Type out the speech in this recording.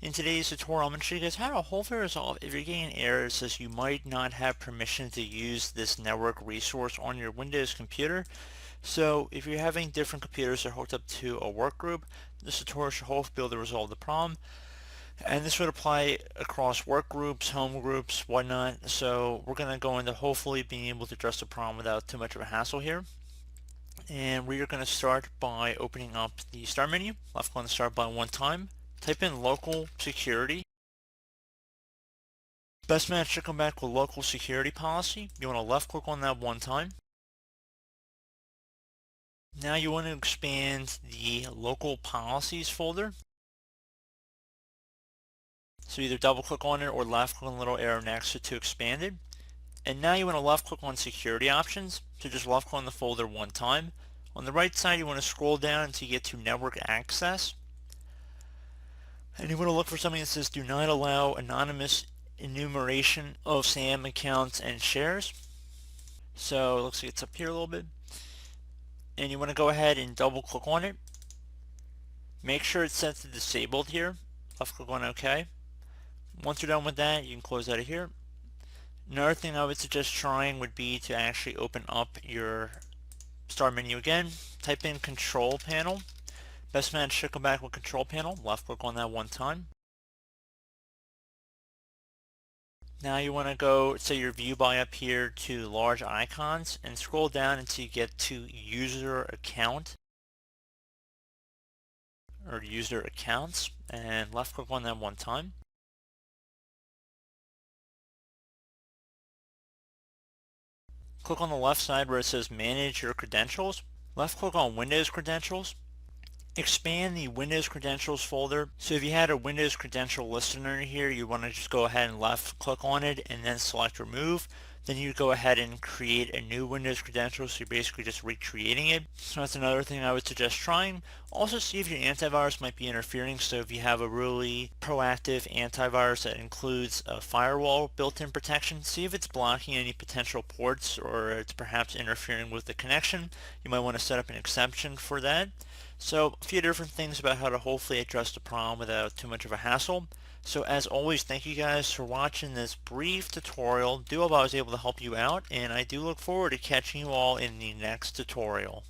In today's tutorial, I'm going to show you guys how to hopefully resolve if you're getting an error that says you might not have permission to use this network resource on your Windows computer. So if you're having different computers that are hooked up to a work group, this tutorial should hopefully be able to resolve the problem. And this would apply across work groups, home groups, whatnot. So we're going to go into hopefully being able to address the problem without too much of a hassle here. And we are going to start by opening up the start menu. Left click on the start button one time. Type in local security. Best match should come back with local security policy. You want to left click on that one time. Now you want to expand the local policies folder. So either double click on it or left click on the little arrow next to it to expand it. And now you want to left click on security options. So just left click on the folder one time. On the right side you want to scroll down until you get to network access. And you want to look for something that says do not allow anonymous enumeration of SAM accounts and shares. So it looks like it's up here a little bit. And you want to go ahead and double click on it. Make sure it's set to disabled here. Left click on OK. Once you're done with that, you can close out of here. Another thing I would suggest trying would be to actually open up your start menu again. Type in control panel. Best match should come back with control panel. Left click on that one time. Now you want to go to your view by up here to large icons and scroll down until you get to user account or user accounts and left click on that one time. Click on the left side where it says manage your credentials. Left click on Windows credentials. Expand the Windows credentials folder. So if you had a Windows credential listed under here, you want to just go ahead and left click on it and then select remove. Then you go ahead and create a new Windows credential, so you're basically just recreating it. So that's another thing I would suggest trying. Also see if your antivirus might be interfering. So if you have a really proactive antivirus that includes a firewall built-in protection, see if it's blocking any potential ports or it's perhaps interfering with the connection. You might want to set up an exception for that. So a few different things about how to hopefully address the problem without too much of a hassle. So as always, thank you guys for watching this brief tutorial. Do hope I was able to help you out, and I do look forward to catching you all in the next tutorial.